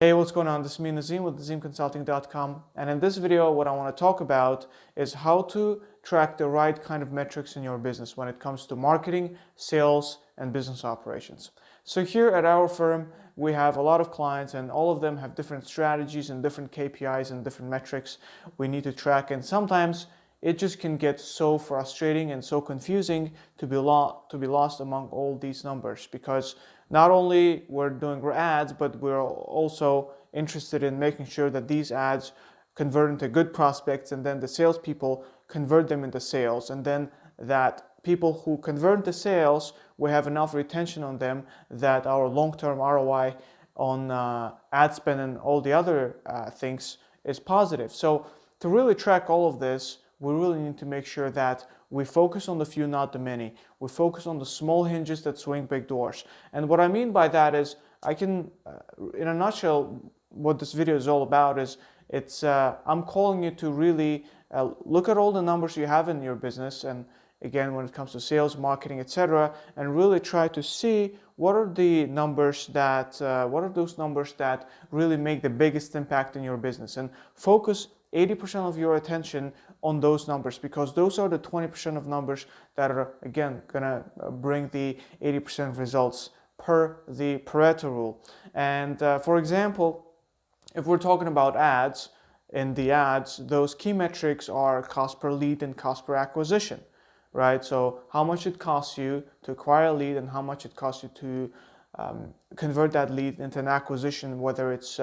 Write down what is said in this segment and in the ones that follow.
Hey, what's going on? This is me, Nazim, with NazimConsulting.com, and in this video what I want to talk about is how to track the right kind of metrics in your business when it comes to marketing, sales, and business operations. So here at our firm, we have a lot of clients and all of them have different strategies and different KPIs and different metrics we need to track, and sometimes it just can get so frustrating and so confusing to be lost among all these numbers, because not only we're doing ads, but we're also interested in making sure that these ads convert into good prospects, and then the salespeople convert them into sales, and then that people who convert into sales, we have enough retention on them that our long-term ROI on ad spend and all the other things is positive. So to really track all of this, we really need to make sure that we focus on the few, not the many. We focus on the small hinges that swing big doors. And what I mean by that is, in a nutshell, what this video is all about is, I'm calling you to really look at all the numbers you have in your business, and again, when it comes to sales, marketing, etc., and really try to see what are the numbers that, what are those numbers that really make the biggest impact in your business, and focus 80% of your attention on those numbers, because those are the 20% of numbers that are, again, gonna bring the 80% of results per the Pareto rule. And for example, if we're talking about ads, in the ads, those key metrics are cost per lead and cost per acquisition, right? So how much it costs you to acquire a lead and how much it costs you to convert that lead into an acquisition, whether it's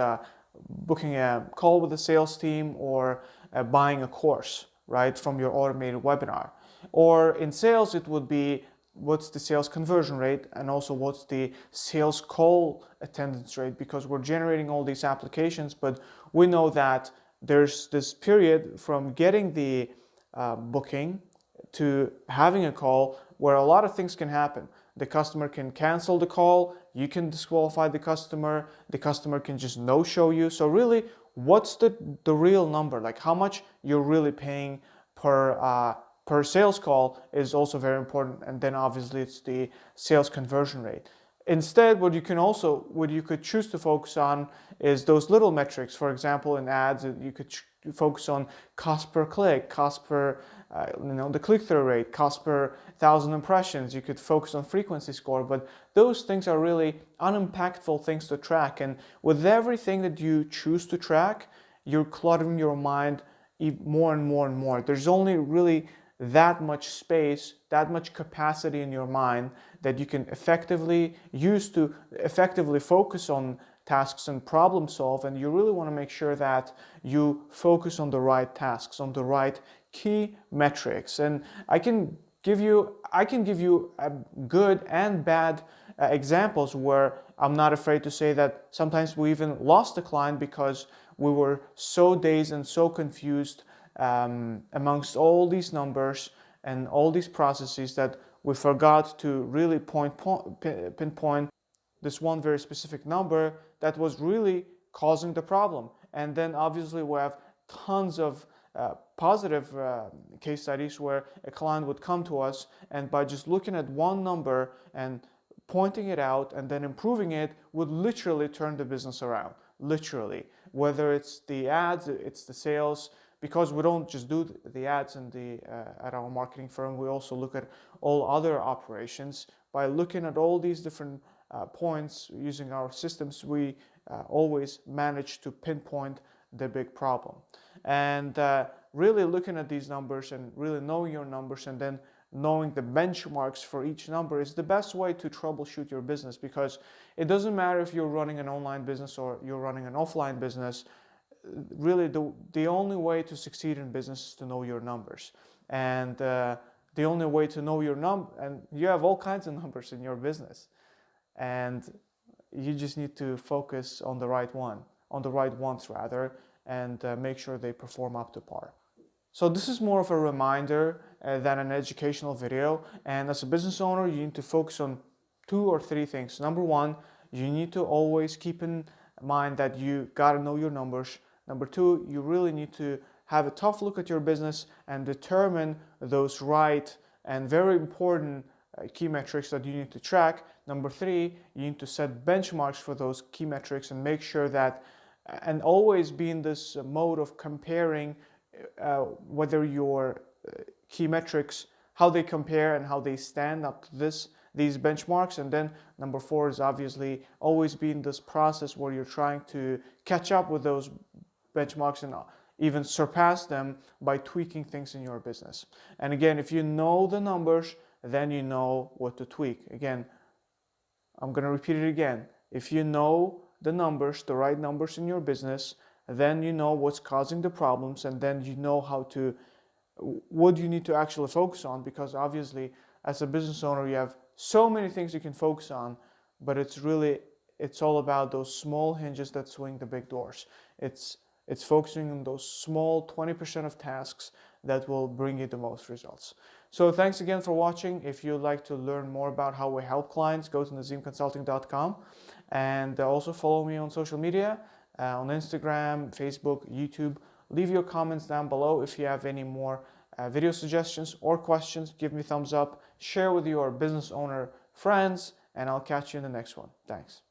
booking a call with the sales team or buying a course, right, from your automated webinar. Or in sales, it would be what's the sales conversion rate, and also what's the sales call attendance rate, because we're generating all these applications, but we know that there's this period from getting the booking to having a call where a lot of things can happen. The customer can cancel the call, you can disqualify the customer can just no-show you. So really, what's the real number? Like how much you're really paying per sales call is also very important. And then obviously it's the sales conversion rate. Instead, what you could choose to focus on is those little metrics. For example, in ads, you could focus on cost per click, cost per the click-through rate, cost per 1,000 impressions. You could focus on frequency score, but those things are really unimpactful things to track. And with everything that you choose to track, you're cluttering your mind more and more and more. There's only really that much space, that much capacity in your mind that you can effectively use to effectively focus on tasks and problem solve. And you really want to make sure that you focus on the right tasks, on the right key metrics. And I can give you good and bad examples where I'm not afraid to say that sometimes we even lost a client because we were so dazed and so confused amongst all these numbers and all these processes that we forgot to really pinpoint this one very specific number that was really causing the problem. And then obviously we have tons of positive case studies where a client would come to us, and by just looking at one number and pointing it out and then improving it would literally turn the business around. Literally, whether it's the ads, it's the sales, because we don't just do the ads at our marketing firm, we also look at all other operations. By looking at all these different points using our systems, we always manage to pinpoint the big problem. And really looking at these numbers and really knowing your numbers and then knowing the benchmarks for each number is the best way to troubleshoot your business, because it doesn't matter if you're running an online business or you're running an offline business. Really, the only way to succeed in business is to know your numbers. And the only way to know your and you have all kinds of numbers in your business, and you just need to focus on the right ones rather, and make sure they perform up to par. So this is more of a reminder than an educational video. And as a business owner, you need to focus on 2 or 3 things. Number 1, you need to always keep in mind that you got to know your numbers. Number 2, you really need to have a tough look at your business and determine those right and very important key metrics that you need to track. Number 3, you need to set benchmarks for those key metrics and make sure that, and always be in this mode of comparing whether your key metrics, how they compare and how they stand up to these benchmarks. And then number 4 is obviously always be in this process where you're trying to catch up with those benchmarks and even surpass them by tweaking things in your business. And again, if you know the numbers, then you know what to tweak. Again, I'm going to repeat it again. If you know the numbers, the right numbers in your business, then you know what's causing the problems, and then you know what you need to actually focus on, because obviously as a business owner you have so many things you can focus on, but it's all about those small hinges that swing the big doors. It's focusing on those small 20% of tasks that will bring you the most results. So thanks again for watching. If you'd like to learn more about how we help clients, go to nazimconsulting.com, and also follow me on social media, on Instagram, Facebook, YouTube. Leave your comments down below. If you have any more video suggestions or questions, give me a thumbs up, share with your business owner friends, and I'll catch you in the next one. Thanks.